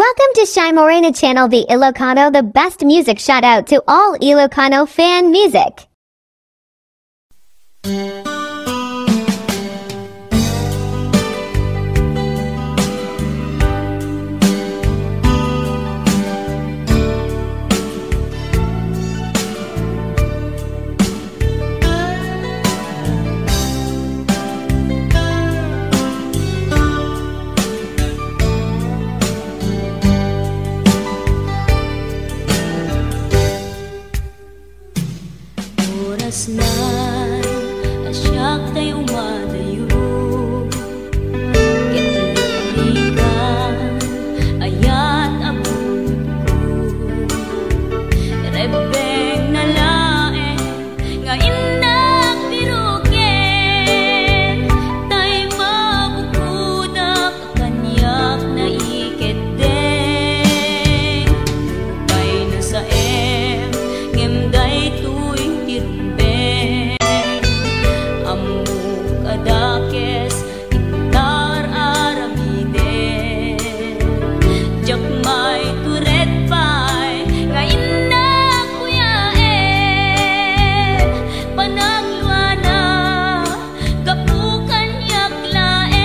Welcome to Shy Morena channel the Ilocano, the best music. Shout out to all Ilocano fan music. Nan, asyak tayo umadayo Kitaligan, ayat abot ko Rebeng na laeng, ngayon nagbirukin Tay mabukudak, kanyak na iketeng Lupay na sa ngemday tuwing tirumbe Adakes intar aramide jak may turet pay ngayon na kuyaen panagluana kapukan yaklaen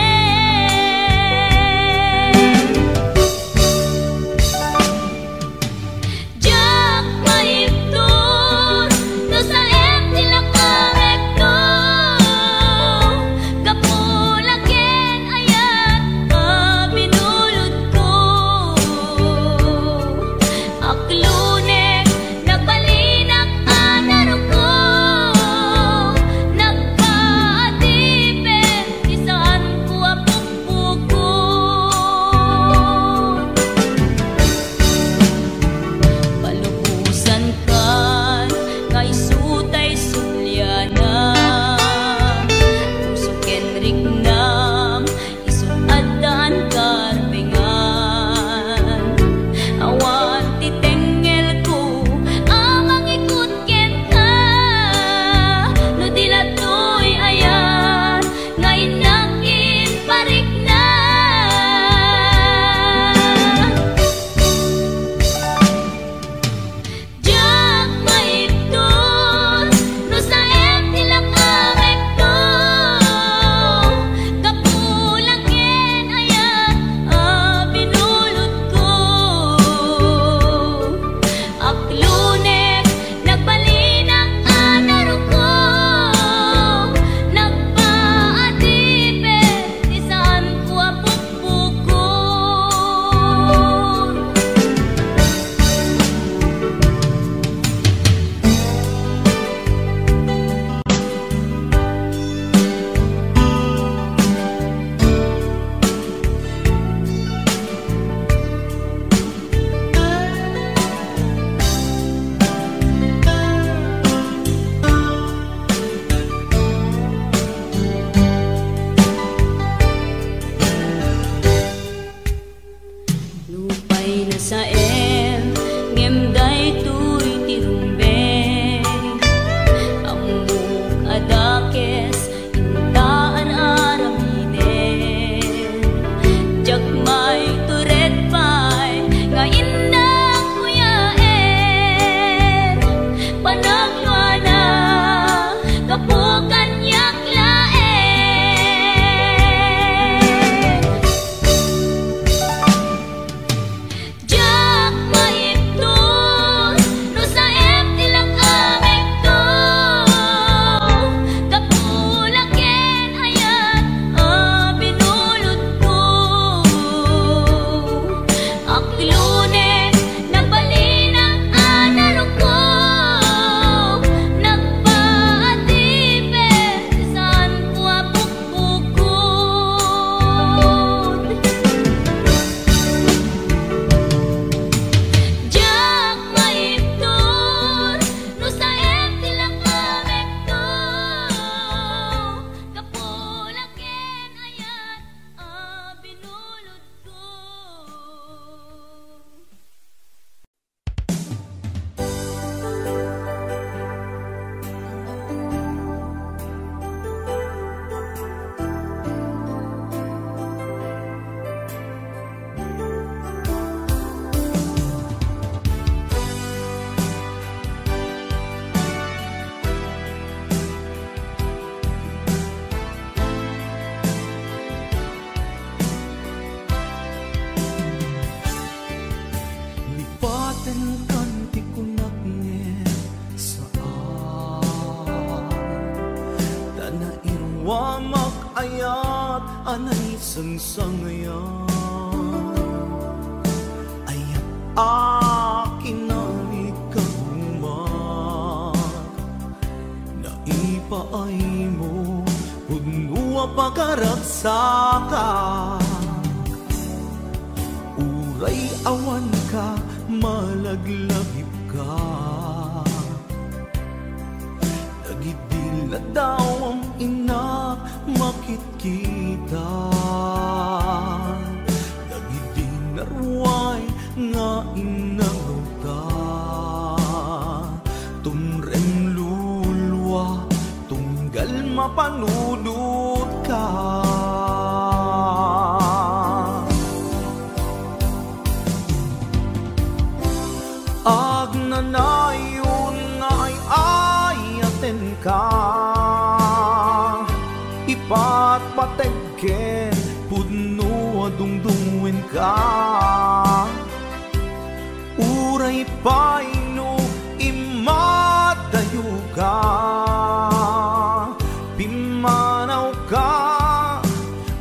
jak maiptur no sa sa ngemday tuy tirumbe amuk adakes intaan aramide jak may turet pay ngayon na kuyaen panagluana kapukan yaklaen aten kan ti kunak nge saan dana irwa mag-ayat anay sangsangayan ayat akin na ikagumat na ipaay mo punua pagkaragsaka uray awan ka malaglagip ka nagidila daw ang ina makitkita nagidinarway nga inangauta tumrem lulwa tunggal mapanudot ka agnanayon nga ayaten ka ipatpategken pudno adungdungwen ka uray paino imadayo ka pimanaw ka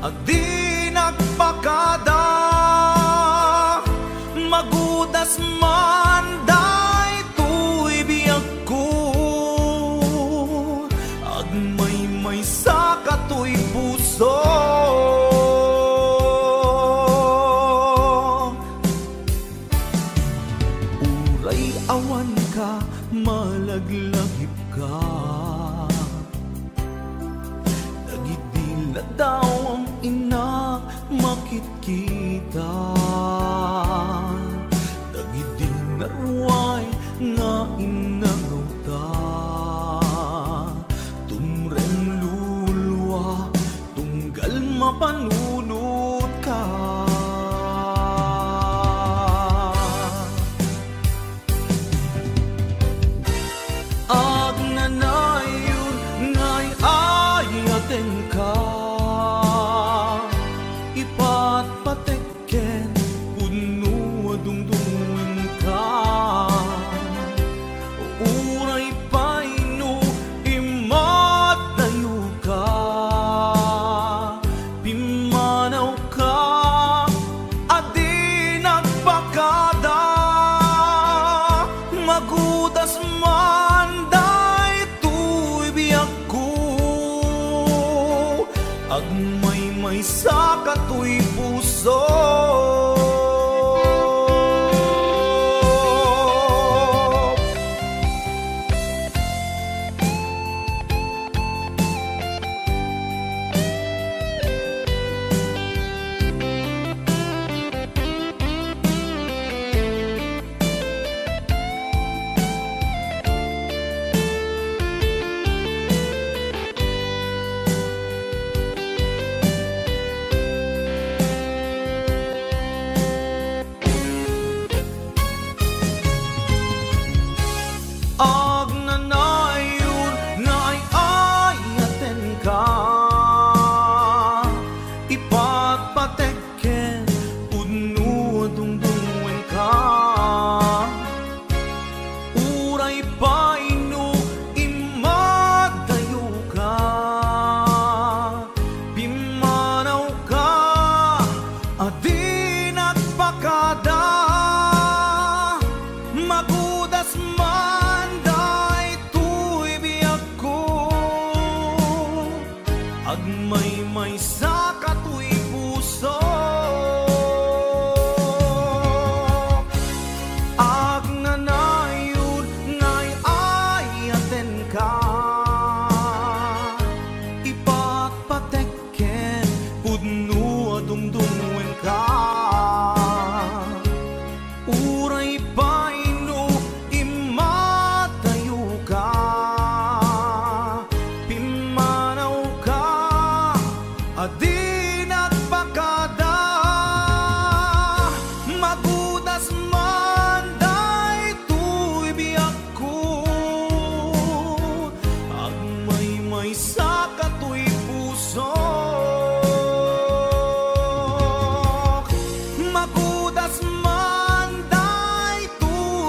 adi nagpakada magudas man day tuy biyag ko agmay-may sa katoy puso uray awan ka malaglagip ka nagidila daw ang ina makitkita nagidinarway nga inangauta tumrem lulwa tunggal mapanunot ka agnanayon nga'y ayaten ka ipatpatekken puno adungdungwen ka uray paino imadayo ka pimanaw ka adi nagpakada magudas man day tuy biyag ko agmay-may sa katoy puso agnanayon nga'y ayaten ka ipatpatekken puno adungdungwen ka uray paino imadayo ka pimanaw ka adi nagpakada magudas man day tuy biyag ko agmay-may sa katoy puso agnanayon nga'y ayaten ka ipatpatekken pudno adungdungwen ka uray paino imadayo ka pimanaw ka adi nagpakada magudas man day tuy biyag ko agmay-may sa katoy puso magudas man day tuy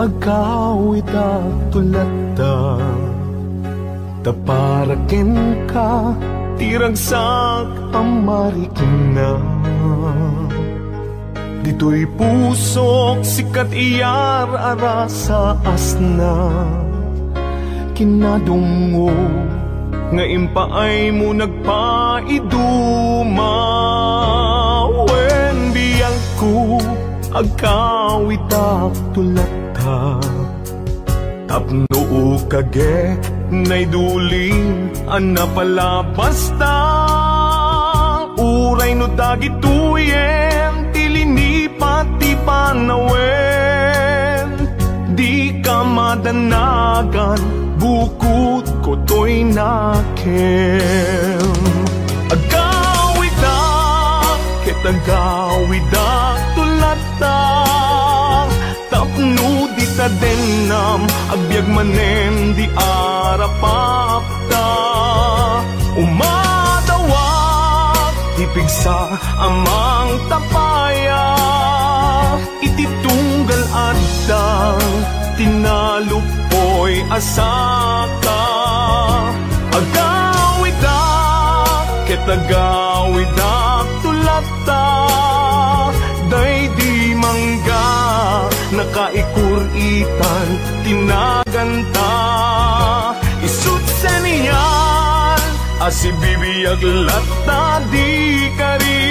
agawid at tulata taparaken ka tiragsak ang marikina dito'y pusok sikat iyar ara sa asna kinadungo nga impaay mo nagpaiduma wen biyang ko agawid at tulata tapno kage nay duling ana pala basta uray no dagituyen tilini pati panawen di ka madanagan bukod ko to'y nakem agawid ket agawid tulata tapno di ta denam agbyag manen di arapapta umadawak tipigsa amang tapaya ititunggal adang tinalupoy asaka agawid ket agawid tulata day di mangga nakaikuritan tinaganta isut sa niyan asibibiyag lata di kari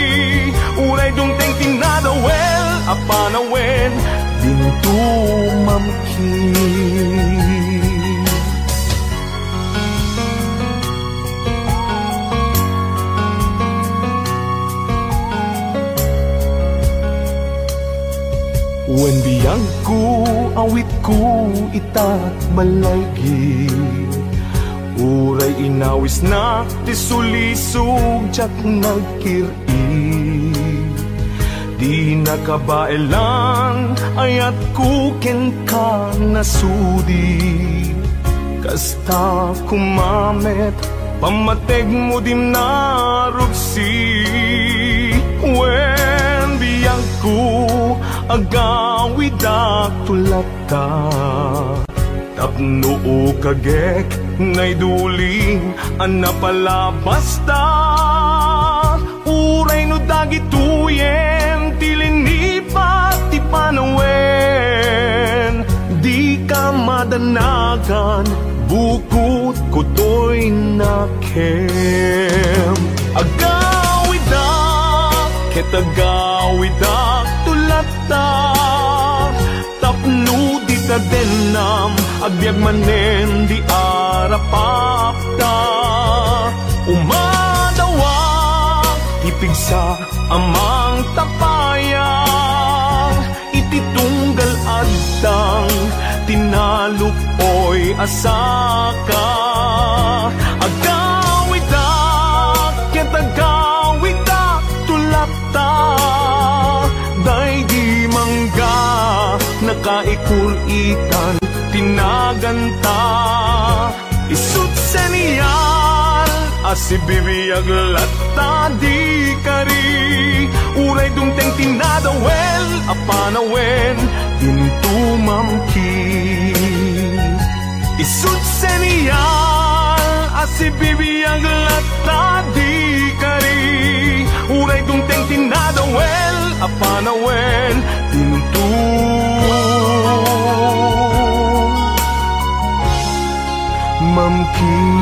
uray dungteng tinadawel apanawen dintu mamkin wen biyang ko awit ko itat malaygi uray inawis na ti sulisog jak nagkiri di nakabaelan ayat ko ken ka nasudi kasta kumamet pamateg mo dim narupsi wen biyang ko agawid tulata tapno kagek nay duling ana pala basta uray no dagituyen tilini pati panawen di ka madanagan bukod ko to'y nakem agawid ket agawid tulata tapno di ta denam agbyag manen di arapapta umadawak ipigsa amang tapayang ititunggal adang tinalupoy asaka agawid ket agawid tulata day di mangga nakaikuritan tinaganta isut sa niyal asibibiyag lata di kari uray dungteng tinadawel apanawen dintu mamkin isut sa niyal asibibiyag lata di kari uray dungteng tinadawel apanawen dintu mamkin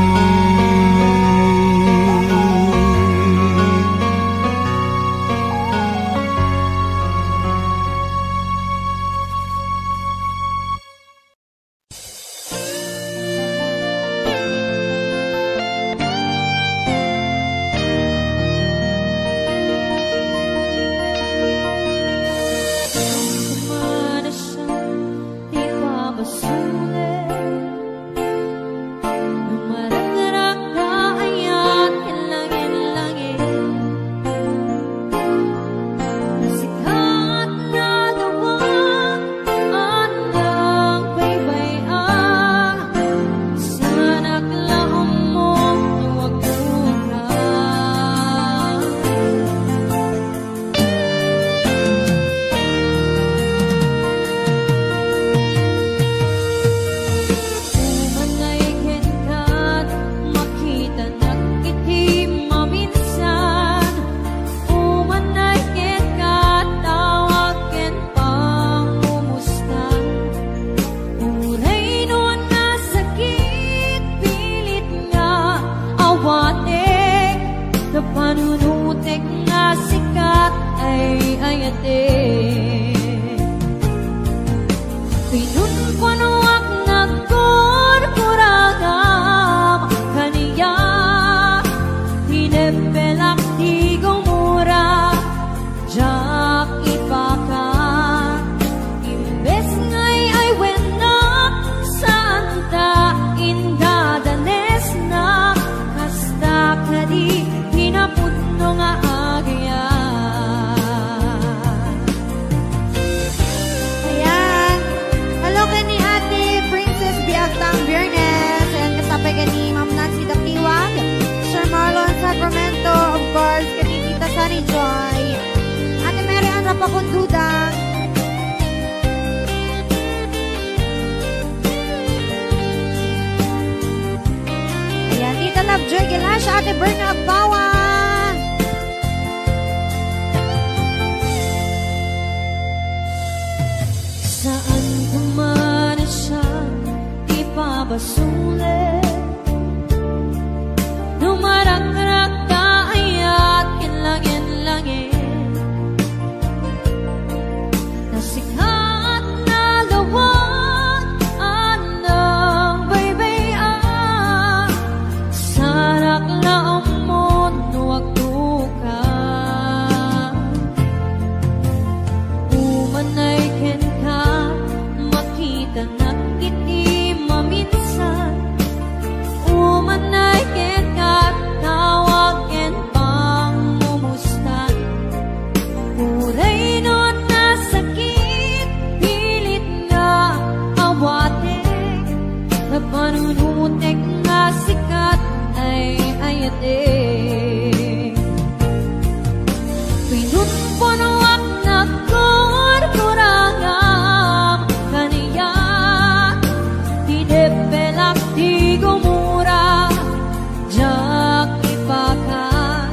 ni Joy. Ate Mary Ann Rapakundudang. Ayan, Tita Love Joy Gilasha, Ate Berna Agbawa. Saan kumana siya ipabasulit? Dumaragrak kaayat kinlangin-langin, nasikat na lawak anang baybayan, sarak na amon nuwag tuka. Umanay ken ka makita na kiti maminsan, umanay ken ka tawagin pang mumustan. Uray nun na sakit, pilit nga awatek, na panunutek nga sikat ay ayatek. Pinunpunuak na kurkurangam kaniya, di depelak di gumura, jak ipakat.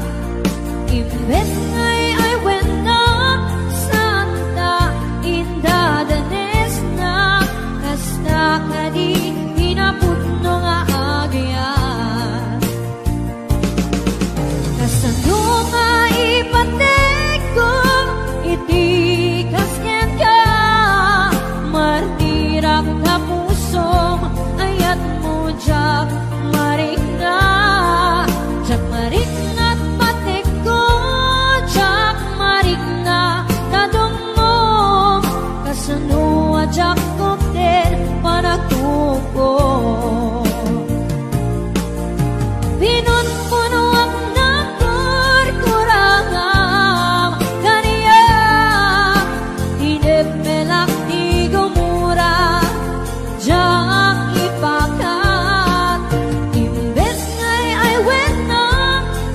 Imbes ngay ay wena, santa inda danes na, kasta ka di hinapudno nga agyan. Kasano nga ipatek ko, iti kasken ka, martirak ka pusom, ayat mo jak marik na, jak marik na't patek ko, jak marik na tadong mo, kasano jak koktel panagtuko. Pinunpunuak na kurkurangam kaniya, hinepelak di gumura, jak ipakat. Imbes ngay ay wena,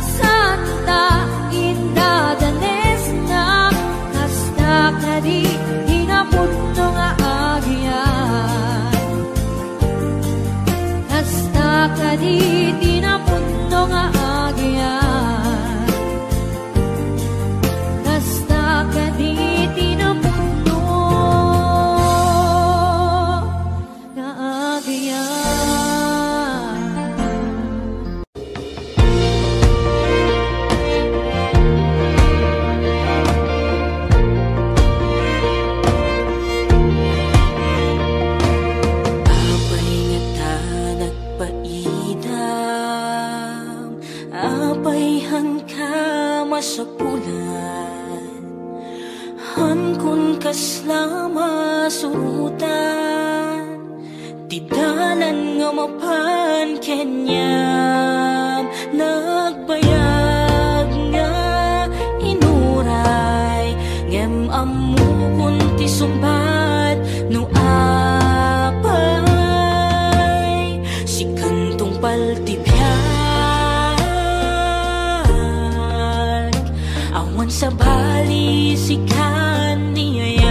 santa inda danes na, kasta ka di hinapudno nga agyan. Kasta ka di tinapudno nga agyan. Kasta ka di tinapudno nga agyan. Apay nga ta nagpaidam, apayhan ka masapulan, han kun kasla masurutan, tidalan nga mapan kenyam, nagbayag nga inuray, ngem amu kun ti sumbat no apay, si kantong paltibiyag, awan sa bali si kaniyayat.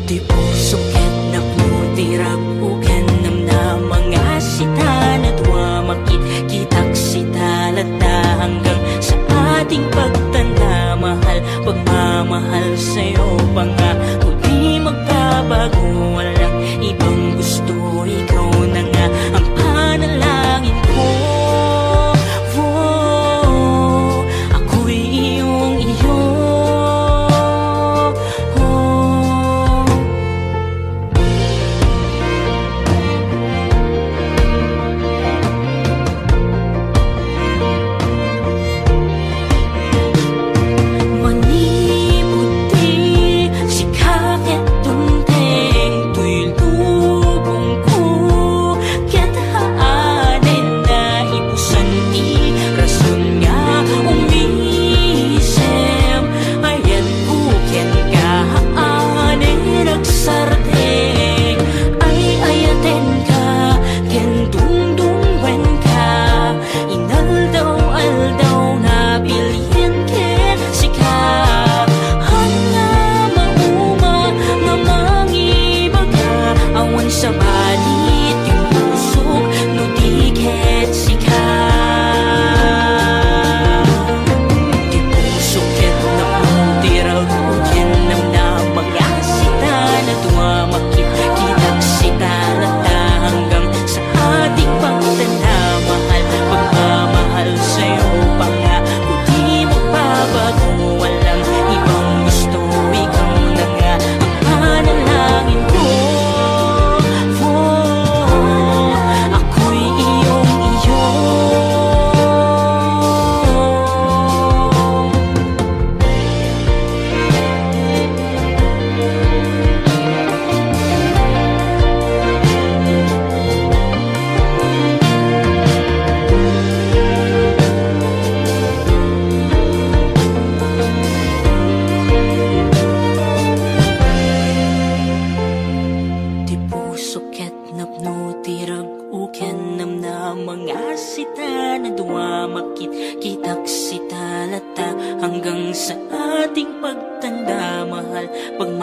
Di puso ket naputirap uken nam na mga sita na tuwa makit-kitak sitalat na hanggang sa ating pagtanda, mahal pagmamahal sa'yo pa nga huli magbabago, walang ibang gusto, ikaw na nga ang panalangin ko. Ako'y iyong iyo. Maniputi si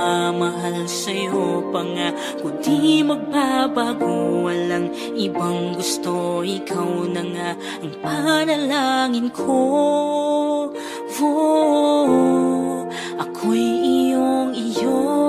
magmamahal sa'yo pa nga. Kung di magbabago, walang ibang gusto, ikaw na nga ang panalangin ko. Ako'y iyong iyo.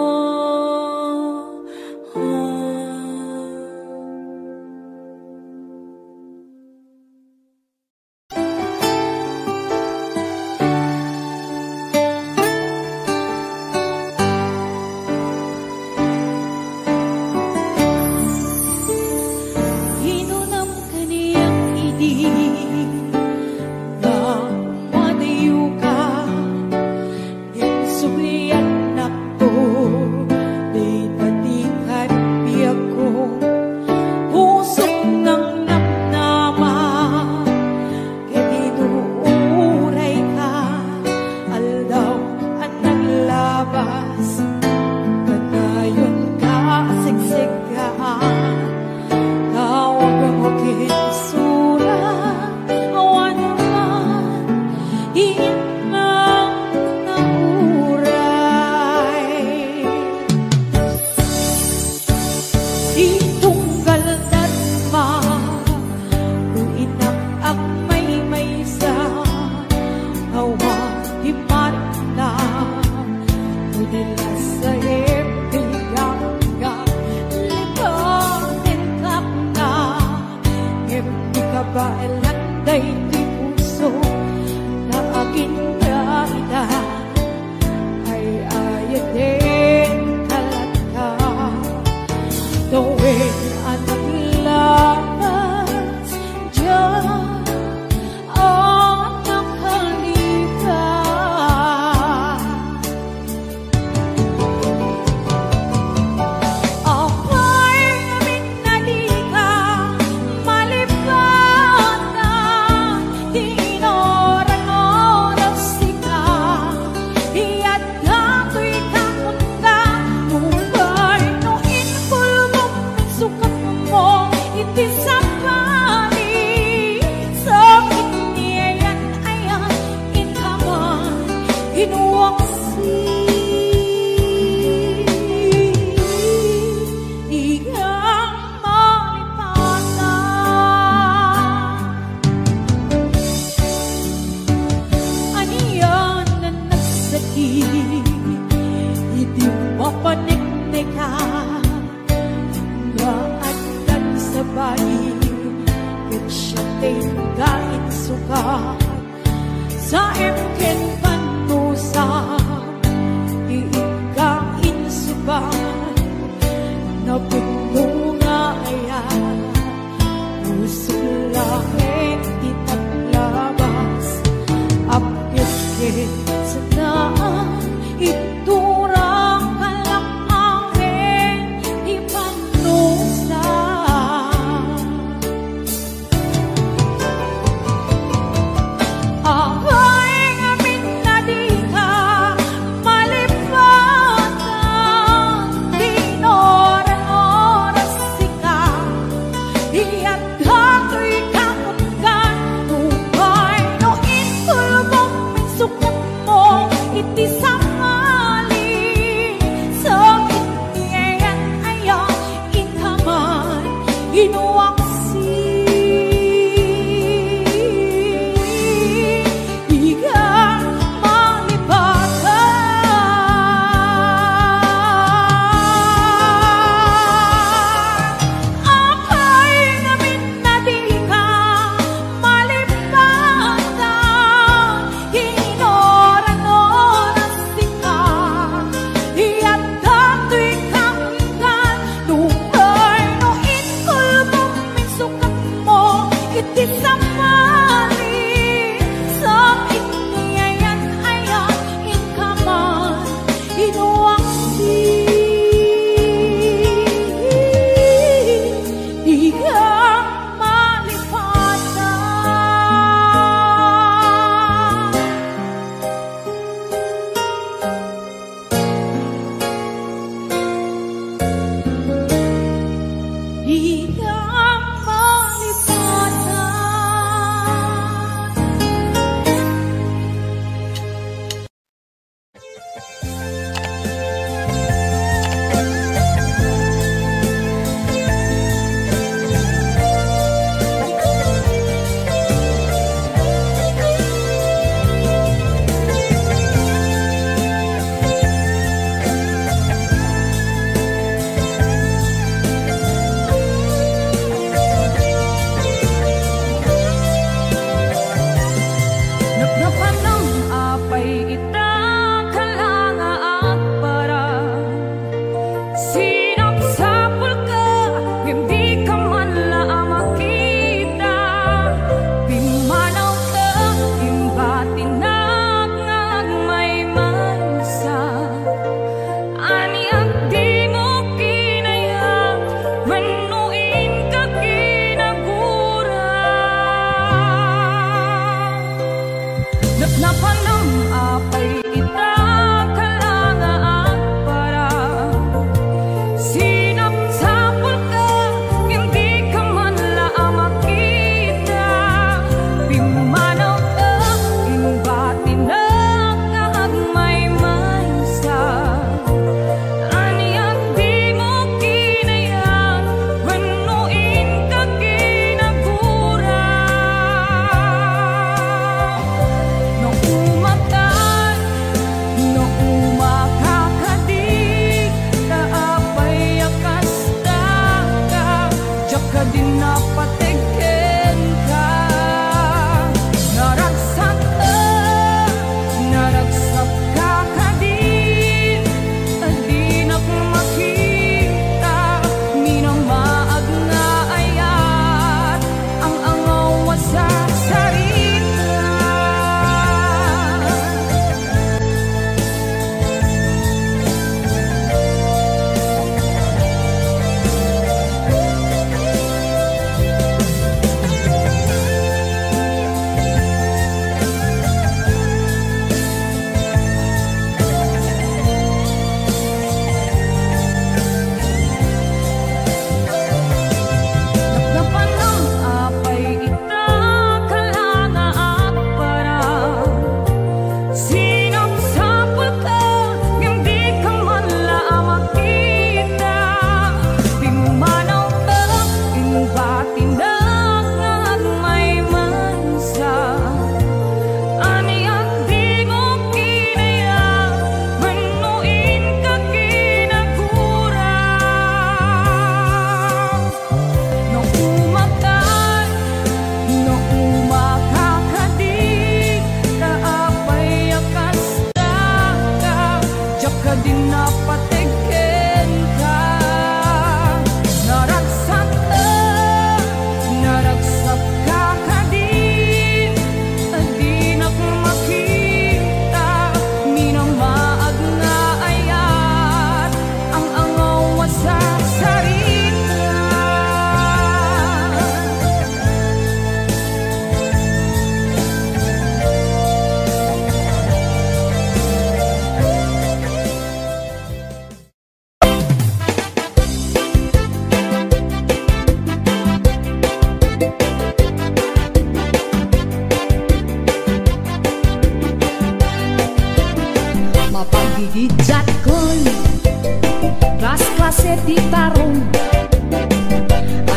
se di tarong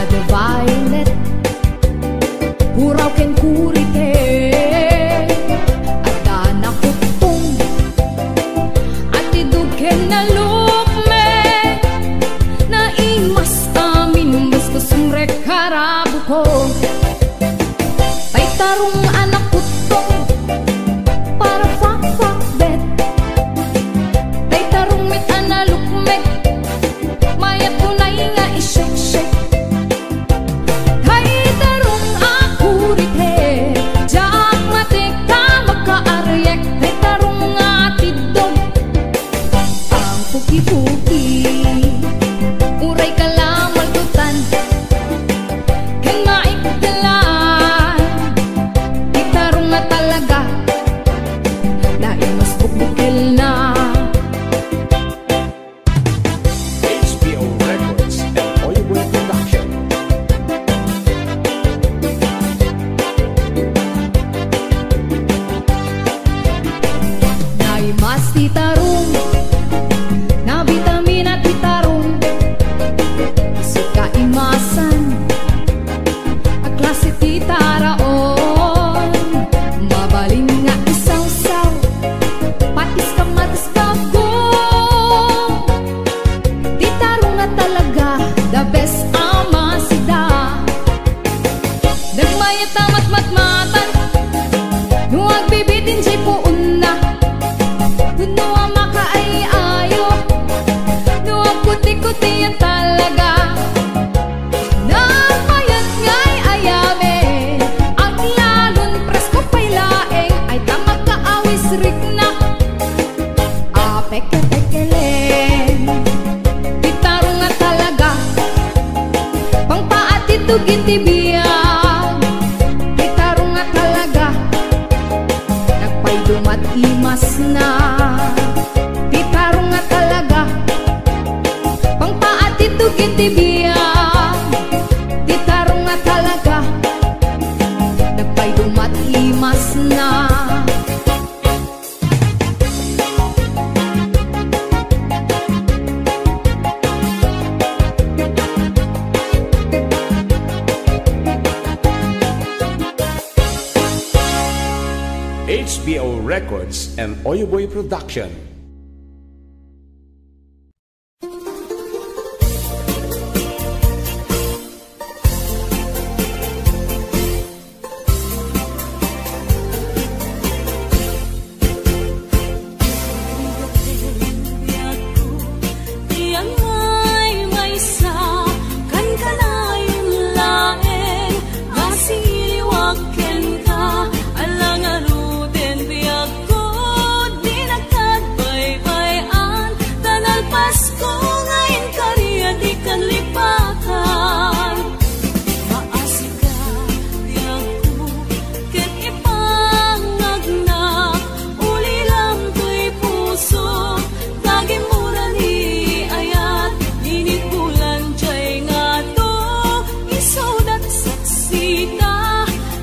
ada violet puraw ken kurite ada nakutong at idug ken nalukme na imas amin mas kusumrek harabu ko tay tarong anak kutong para fak bet tay tarong mit analukmek mayat tunay nga ishek-shek tay tarong ako rite jak matik ka magkaaryek tay tarong nga tidog ang puki-puki uray ka lamal tutan kang maikdalan tay tarong nga talaga na imas bukbukil na HBO Records and Oyeboy Production. Naimas titarong na vitamina titarong suka imasan a klase titaraon mabaling nga isaw-saw patis kamatis kagong titarong nga talaga the best ama sida nagmayat amat matmatan nuwag bibitin si puun na nuwa maka ay ayo nuwag kuti-kuti yan talaga nagmayat nga'y ayame ang lalon presko pa'y laeng ay tamag kaawis rik na apeke-pekelen titarong nga talaga pang paatitugin tibiyag titarong nga talaga nagpaydumat imas na titarong nga talaga pang paatitugin tibiyag titarong nga talaga nagpaydumat imas na HBO Records and Oyeboy Production. Tiang may sa kan kalayong laeng masiliwag ken ka alang aruden biag ko di nakadbaybay-an tanal Pasko ngayon kariya di kan lipakan maasik ka biag ko ken ipangagnak uli lang ko'y puso tagim mura ni ayat init bulan jay nga to isaudat saksita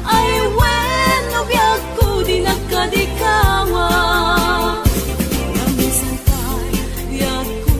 ay wen no biag ko di nakadikawa namisan kay biag ko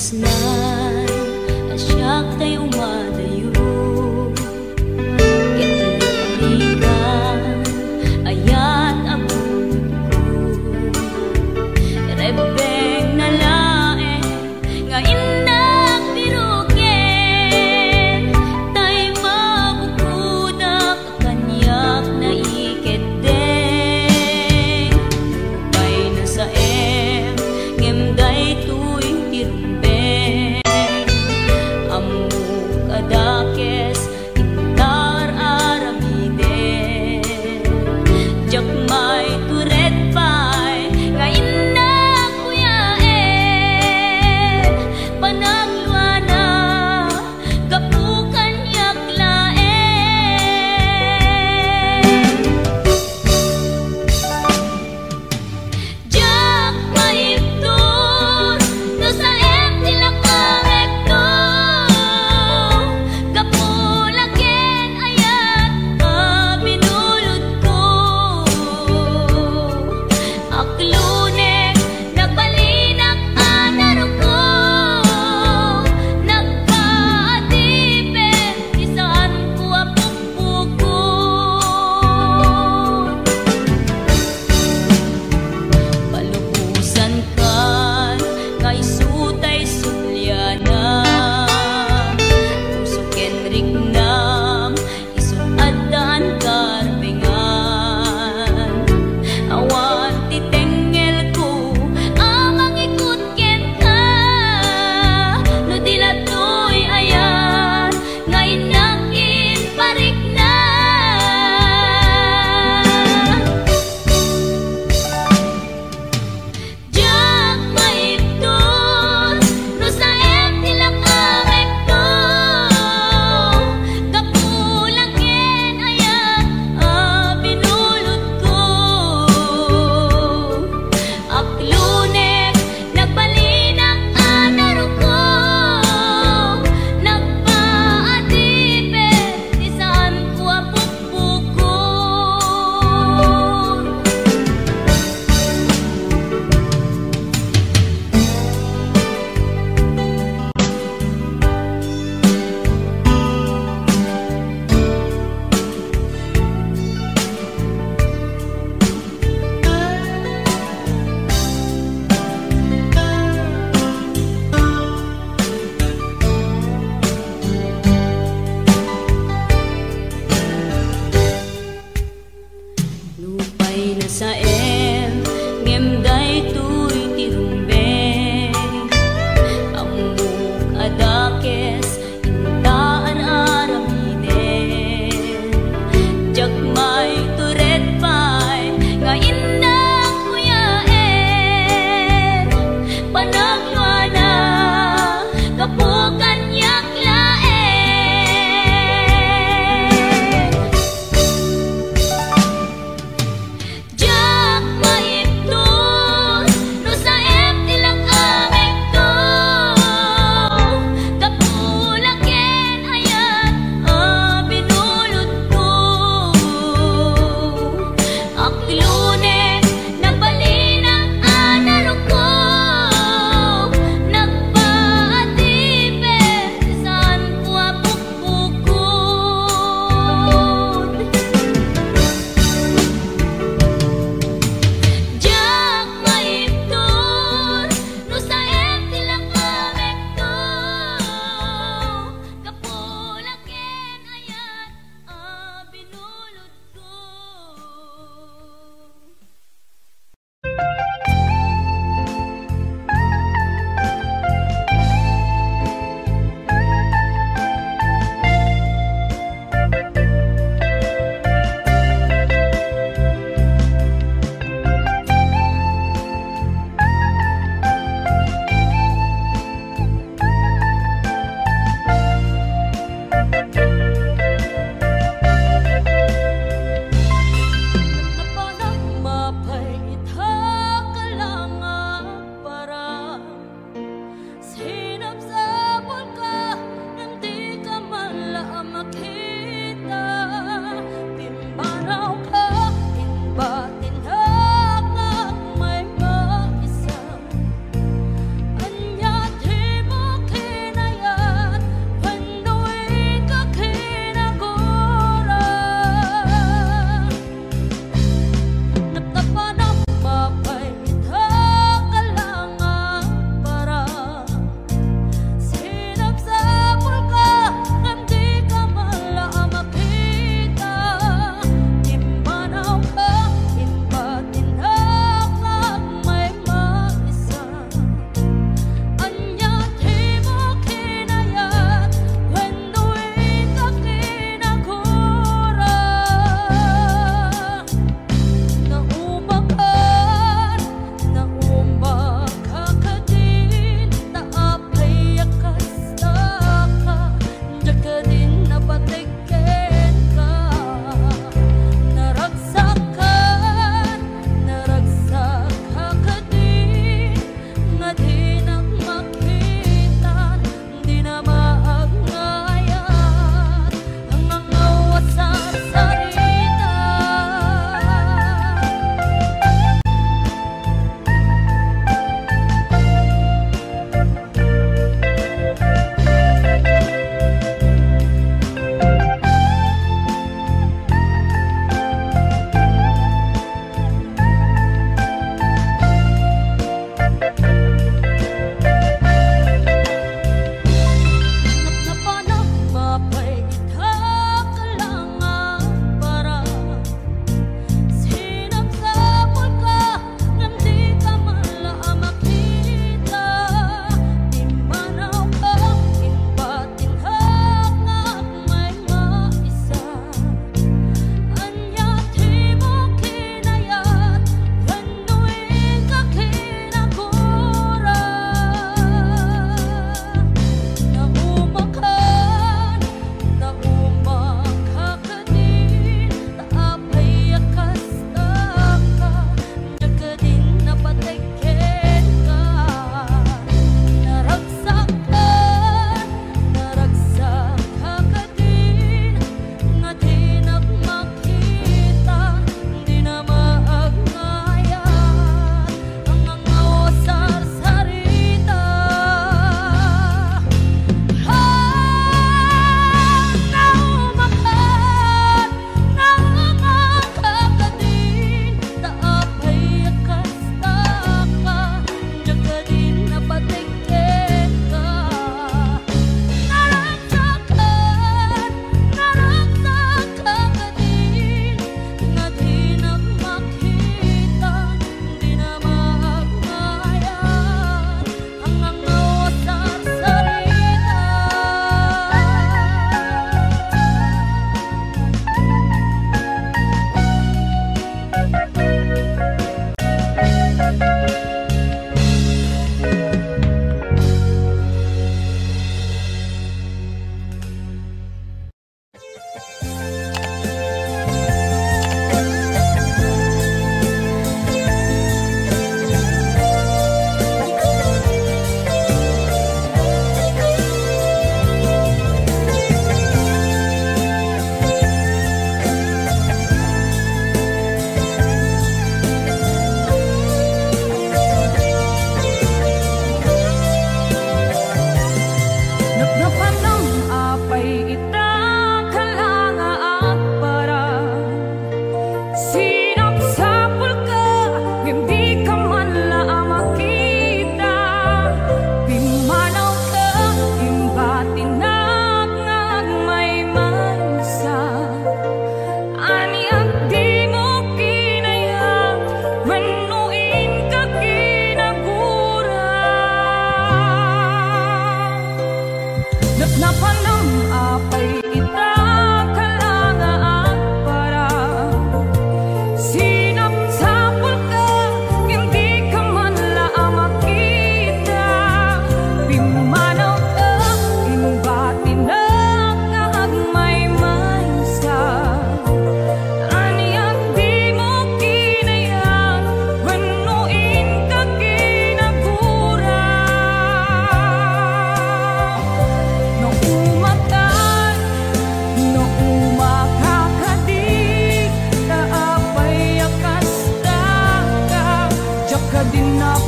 kasnan asyak tayo madayo ketululigan ayat abot ko rebeng na lae nga indak piruken tay mabukudak kanyak na iketeng upay na sa ngemday tuwing tirumbeng amu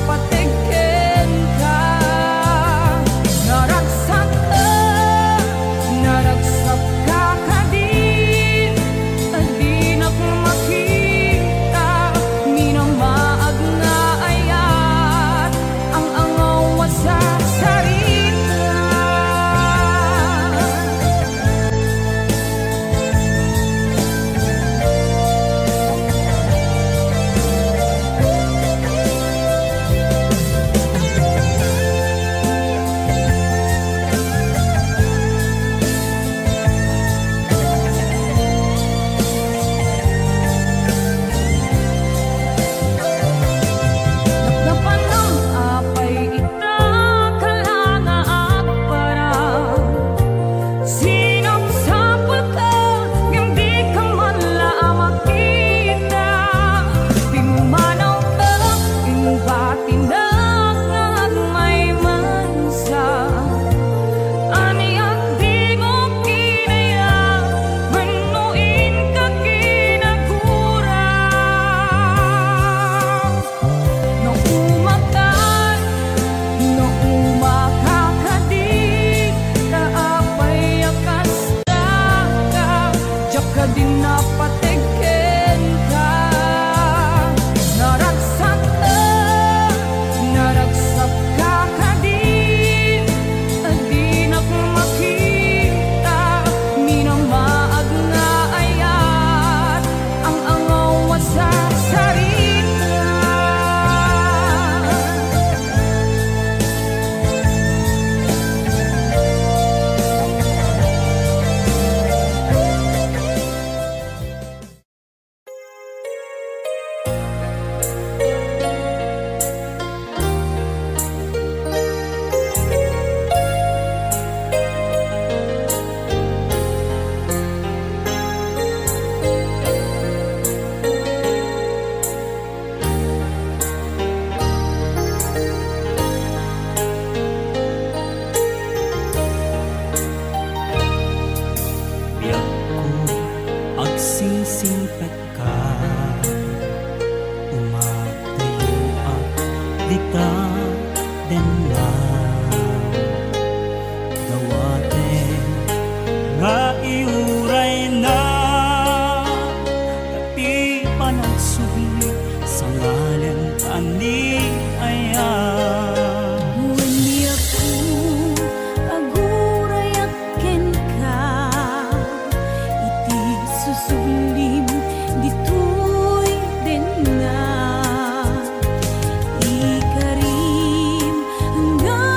napatikin ka. Naragsak ka kadin, di na ko makita, minamaag nga ayat, ang angaw sa sarita. Napanang apay ita kalanga at parang sinapsapul ka, hindi ka man lang makita. Pimanaw ka, pinubatinag at may mansa. Ani at di mo kinaya, manuin ka kinagurang. Nung umakakadig, kaapay akas ka, diyak ka din napatikin ka. Naragsak ka kadin, di na ko makita, minamaag nga ayat, ang angaw sa sarita. Biyak ko agsisingpet ka, umatayo at dita din na gawaten nga iuray na tapi panagsugli sa ngalan ani ayan. Wani ako agurayaken ka, iti susulim ditoy din na ikarim nga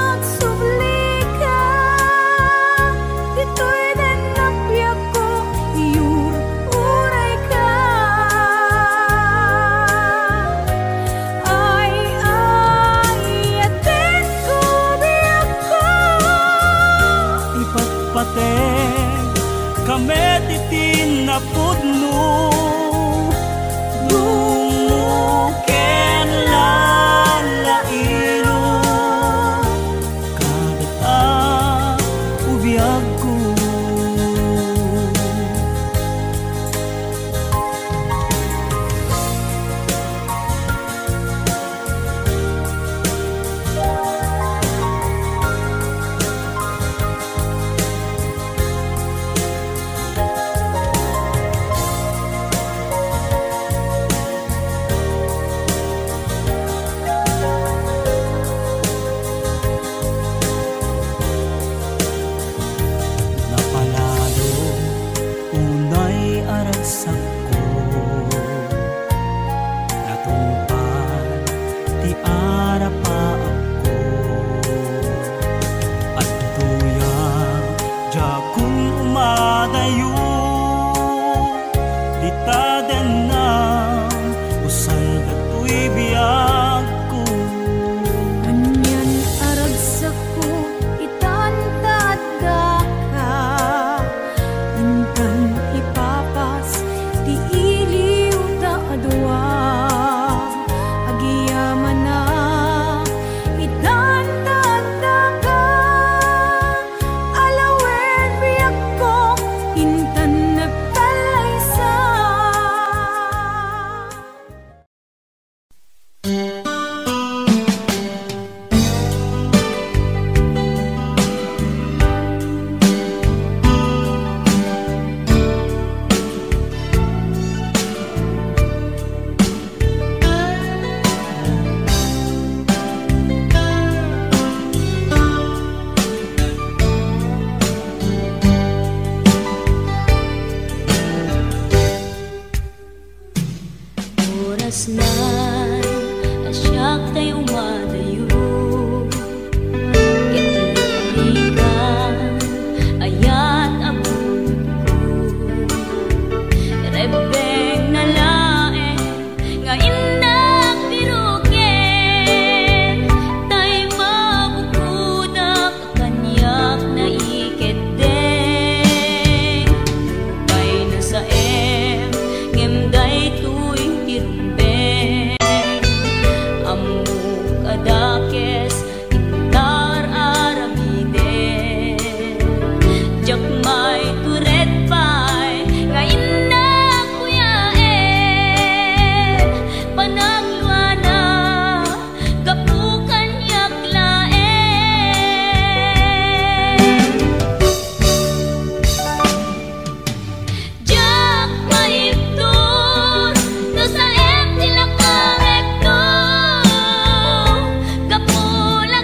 Kapula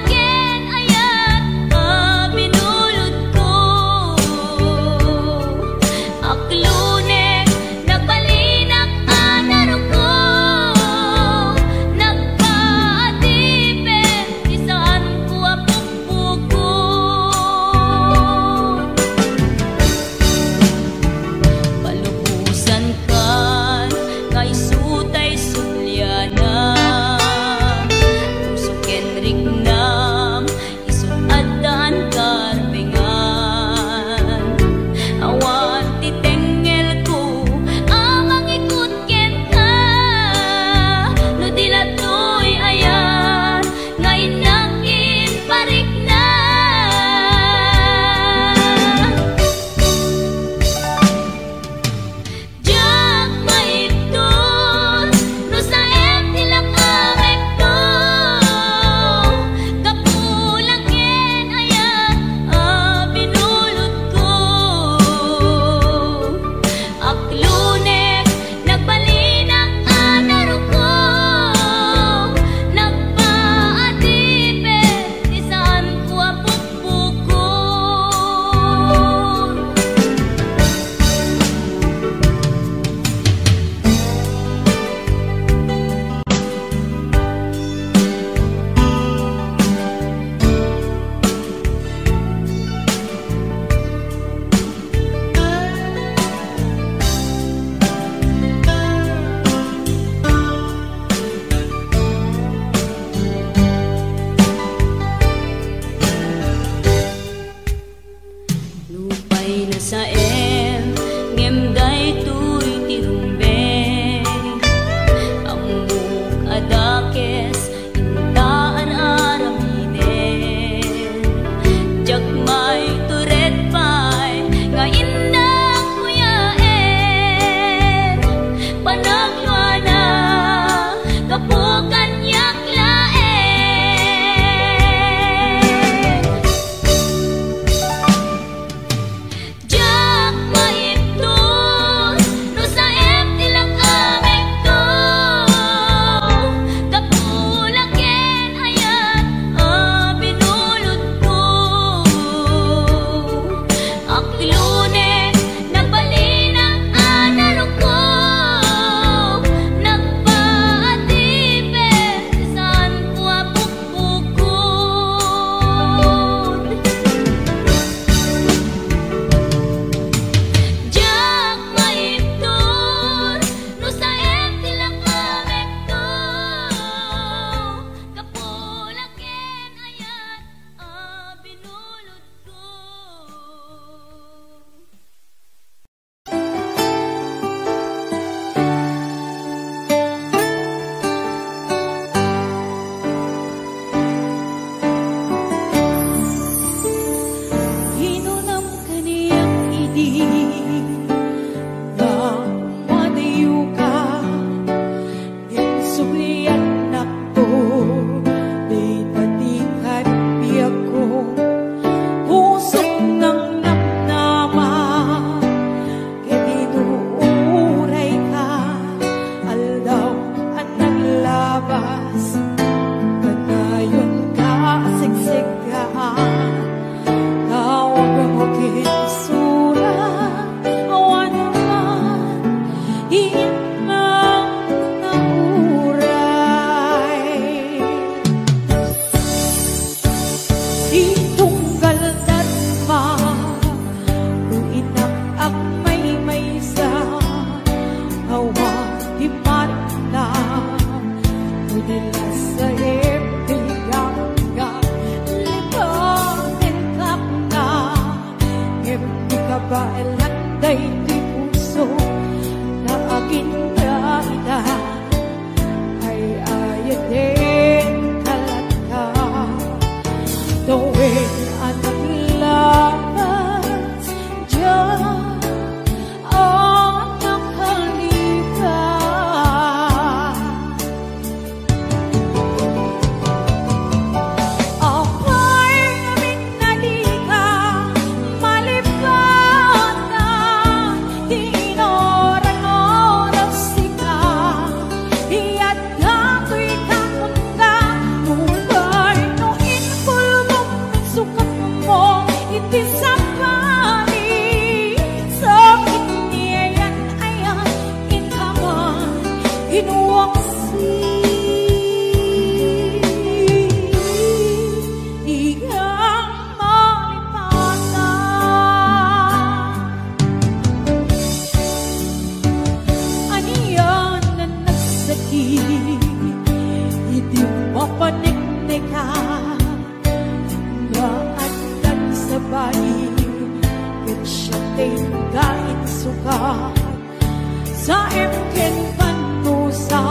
ken panusa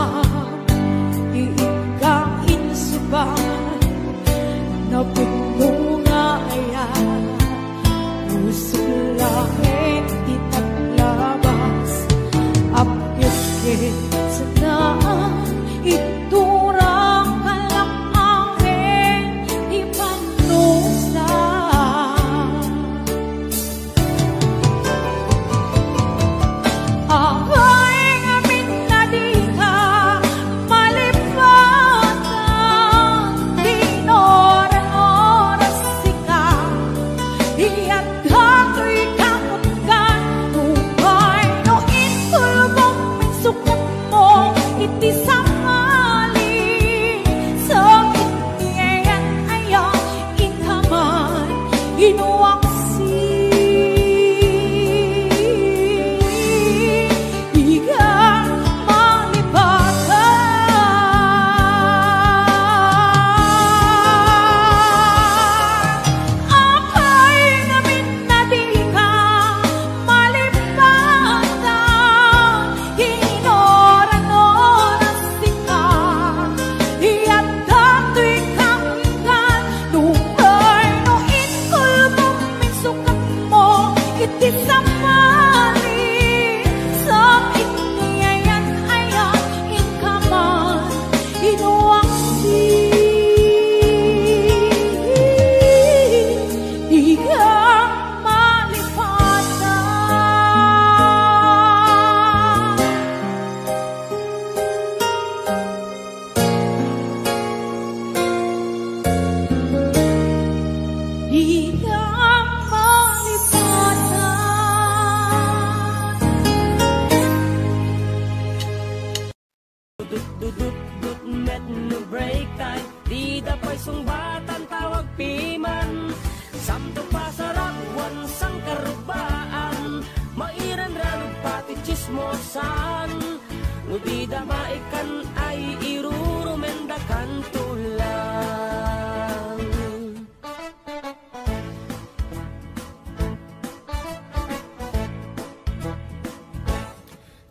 iikain suban na bunga ayan usulahin itaglabas apyat ken sanaan iturang kalak amin di panusa ahoy ngamin na di ka malipatan dinoran-oras sika diyan kato'y kautgan tupay no intulbong minsukat mo iti samali sa itiayan ayan ikaman inuwaksi iga malipatan apay namin na di ka malipatan inoran-oras sika iyan kato'y kaunggan tupay no intulbong minsukat mo iti samali sa itiayan ayan ikaman inuwaksi iga malipatan iga malipatan Dudut met no break time di dapay sungbatan tawag piman samto pasarap wansang karubaan mairan ranong pati chismosan no di damaikan ay irurumendakan tulang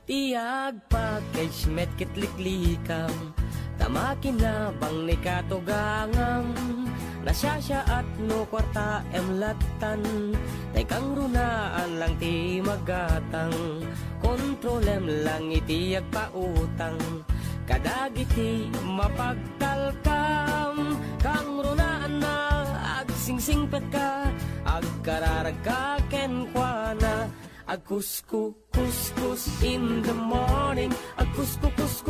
tiag package met kitliklikam tamakin na bang ni katugangam nasyasya at no kwarta emlatan tay kang runaan lang ti magatang kontrolem lang iti agpautang kadagiti mapagtalkam kang runaan na agsingsingpet ka agkararag ka kenkwana agkuskus in the morning agkuskus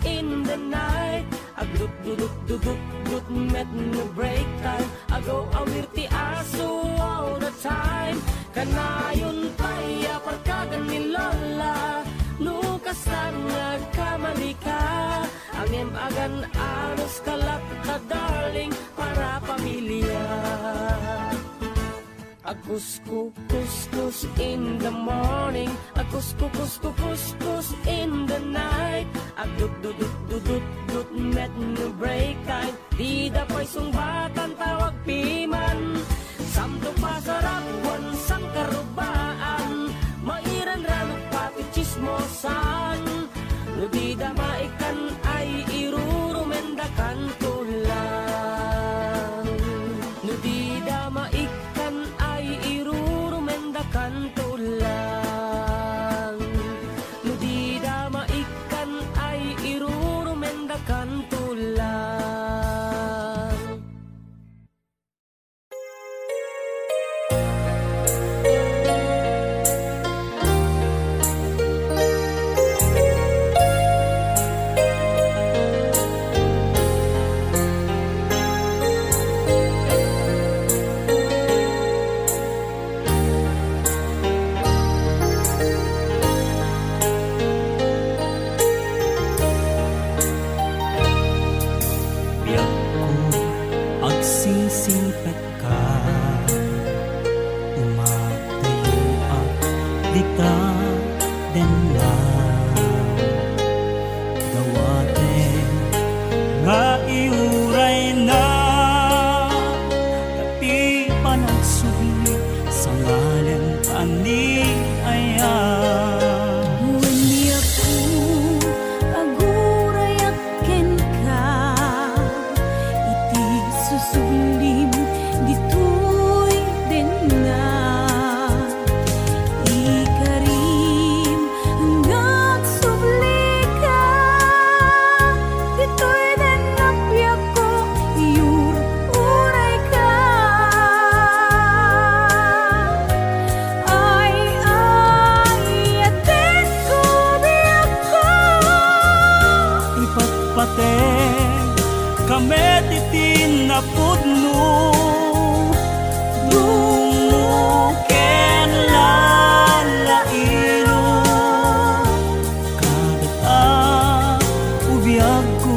in the night agdut met no break time agaw awirti aso all the time kanayon paya parkagan ni lola lukas lang nagkamali ka ang agan anos kalat ka darling para pamilya agkuskus in the morning agkuskus in the night agdut met no break time di dapay sungbatan tawag piman samto pasarap wansang karubaan mairan ranong pati chismosan no di damaikan ay irurumendakan tulang no di damaikan ay irurumendakan tulang no di damaikan ay irurumendakan tulang Agsisipet ka umatayo at di ka din na gawate nga iuray na tapi panagsugi sa ngalan ani ayan when the susublim dito'y din na ikarim hanggang subli ka dito'y din napiyak ko iyur uray ka ay atin ko biyak ko ipatpateng kami titin na pudno dumuken lalaino kadat ubiyag ko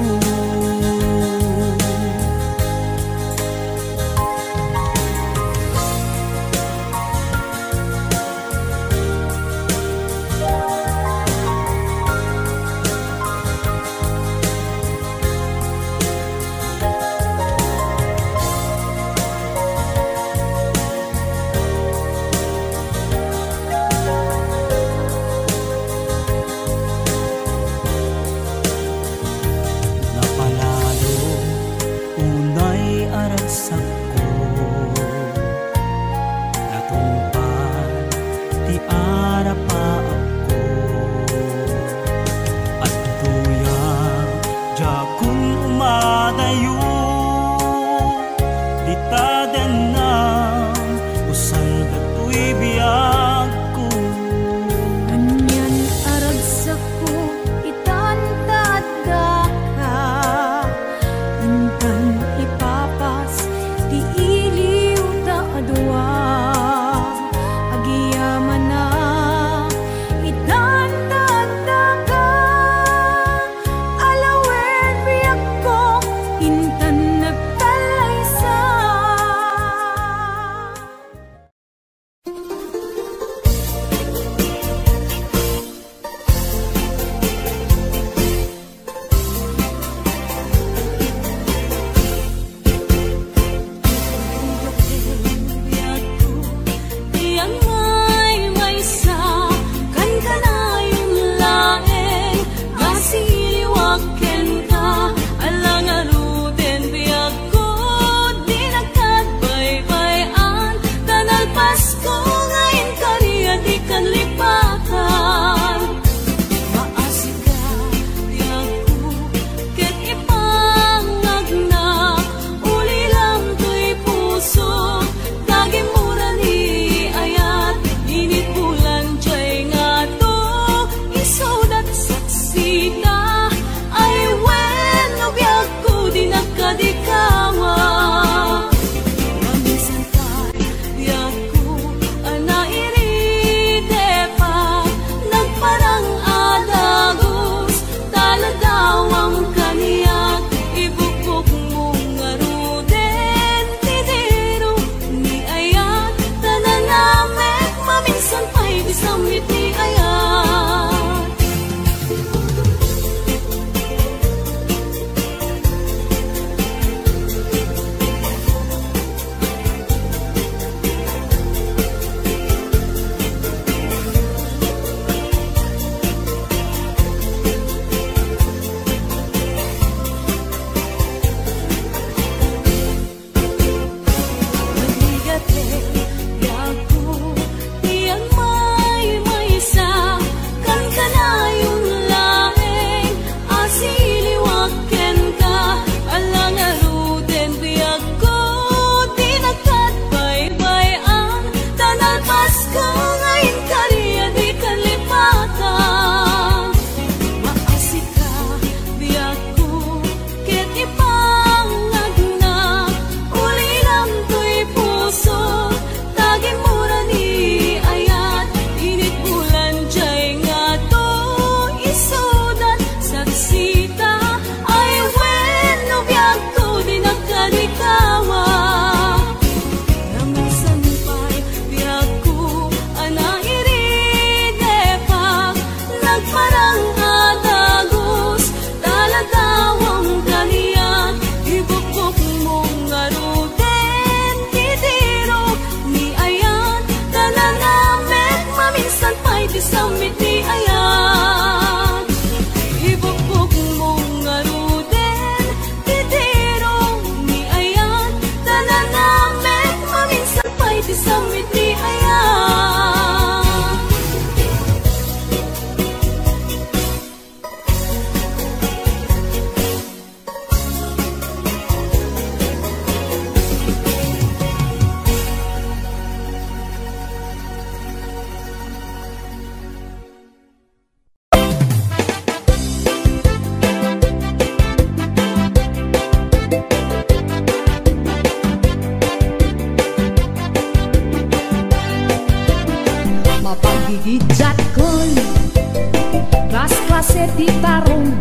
se ti tarong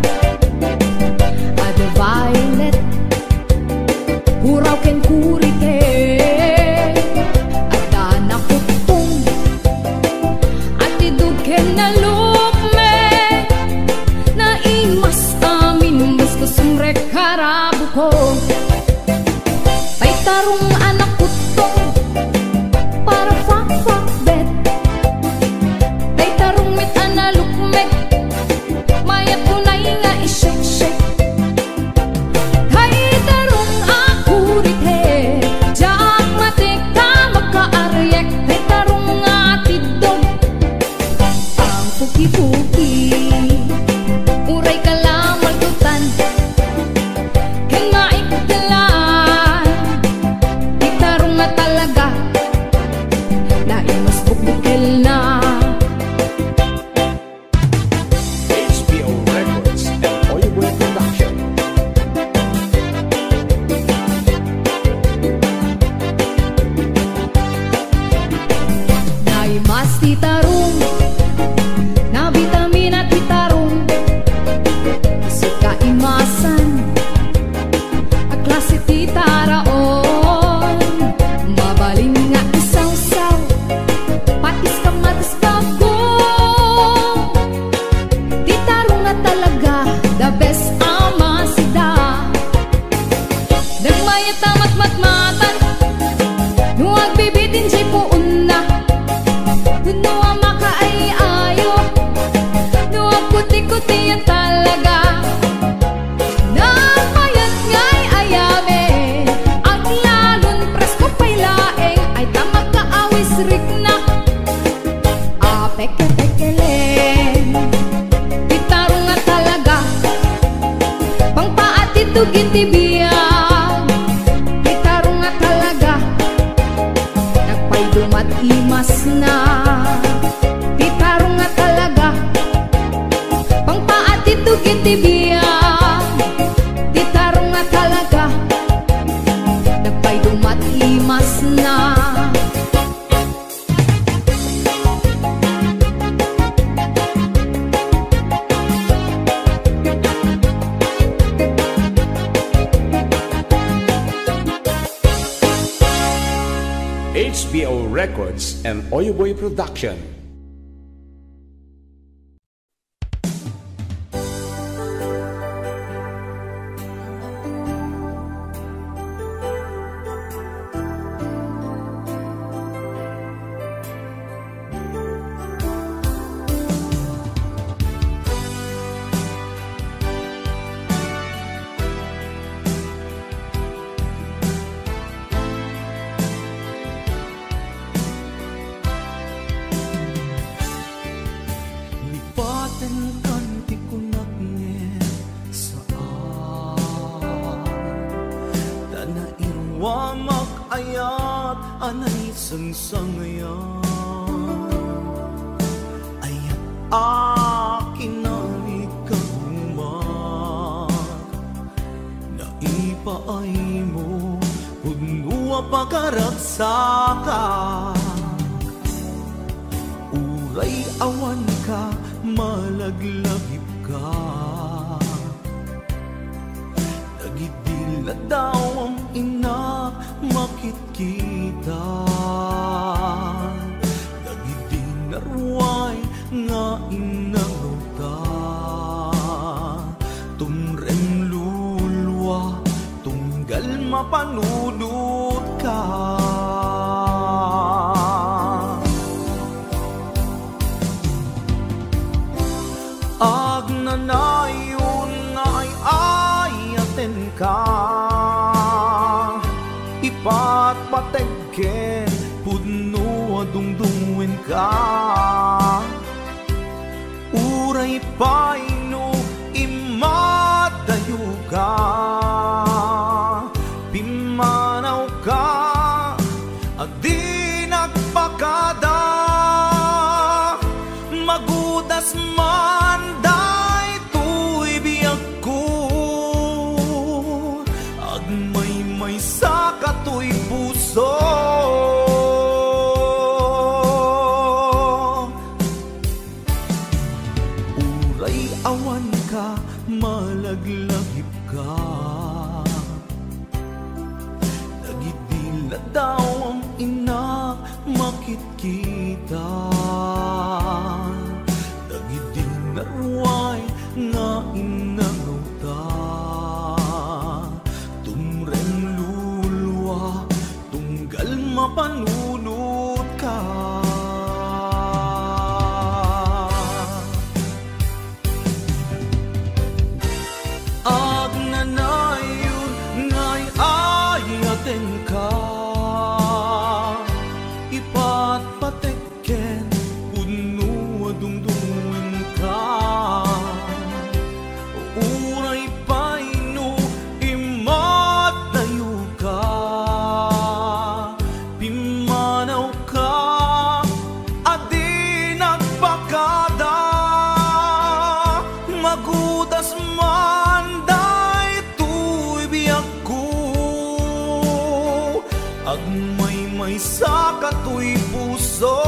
Ada violet Huraw ken kurite Ada nakutong Ati duken na lukme Na imas amin mas kusumrek harabu ko Tay tarong anak kutong Para fak-fak bet Tay tarong mit analukmek Mayat kunay nga ishek-shek Tay tarong ako rite Diyak matik ka magkaaryek Tay tarong nga tidog Ang puki-puki Uray ka lang maltutan Kay maikdalan Tay tarong nga talaga Na imas bukbukel na HBO Records and Oyoboy Production. Naimas titarong Na vitamina titarong Isu kaimasan Ang klase titaraon Mabalin nga isaw-saw Patis kamatis bagong Titarong na talaga The best ama sida Nagmayat tamat matmatan Nuwag bibitin siya puun na Nuwag makaay ayo Nuwag kuti-kuti yan talaga Nagmayat nga'y ayame Ang lalon presko pa'y laeng Ay tamag kaawis rik na Peke-pekelen Titarong nga talaga Pangpaati tugin-tibiyag Titarong nga talaga Nagpaydumat imas na Titarong nga talaga Pangpaati tugin-tibiyag Titarong nga talaga Nagpaydumat imas na HBO Records and Oyoboy Production. Lipatan kan ti kunak nge saan Dana irwamak ayat anay sangsangayan Ayat akin na ikagumak Naipaay mo Punua pagkaragsakan Uray awan ka, malaglagip ka Nagidila daw ang ina, makitkita Nagidinarway nga inaruta Tumrem lulwa, tunggal mapanudot ka Agnanayon nga ay ayaten ka Ipat pategken pudno adungdungwen ka Uray paino imadayo ka Pimanaw ka adi nagpakada Magudas man day tuy biyag ko Agmay-may sa kato'y puso Uray awan na daw ang ina makikita. Dagiti naruay nga inangauta. Tumreng lulwa tunggal mapanunot ka. Agnanayon ngay ayaten ka. Ipatpateken puno adungdungen ka. Uray paino imatayo ka. Pimanaw ka adi nagpakada. Magudas man daytoy biag ko. Agmay-may sa katoy puso.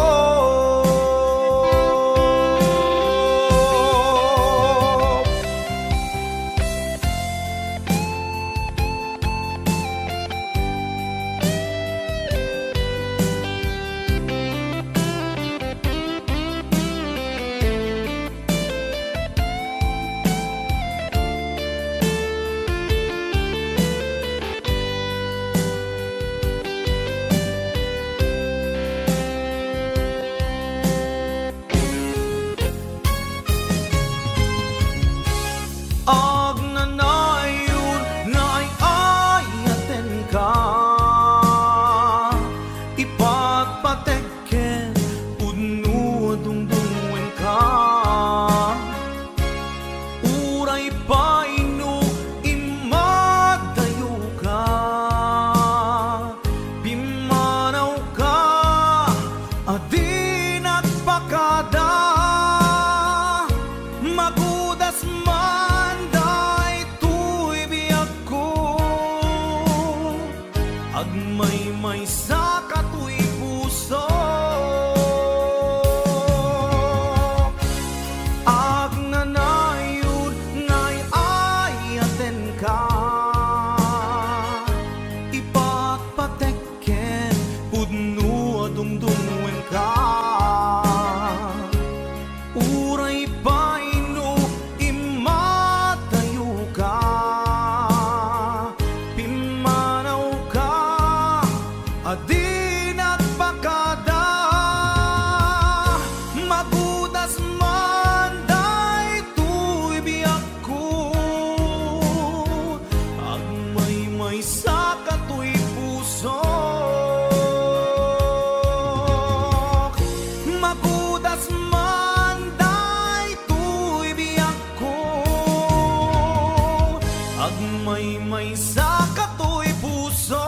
Agnanayon ngay ayaten ka. Ipatpateken puno adungdungen ka. Uray paino imadayo ka. Pimanaw ka adi nagpakada. Magudas man daytoy biag ko. Agmay-may sa katoy puso. Agnanayon ngay ayaten ka. Ipatpateken puno adungdungen ka. Uray paino imatayo ka. Pimanaw ka adi nagpakada. Magudas man daytoy biag ko. Agmay-may sa katoy puso. Magudas man daytoy biag ko. Agmay-may sa katoy puso.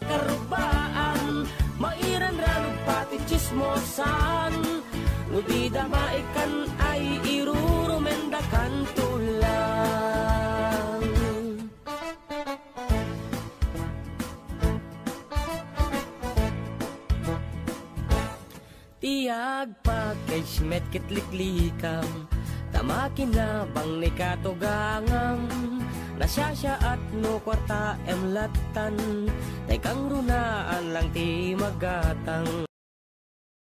Karubaan, mairan ranong pati chismosan. Nubida maikan ay irurumendakan tulang. Tiag package met kitliklikam. Tamakin na bang ni katugangam. Nasyasya at no kwarta emlatan. Tay kang runaan lang ti magatang.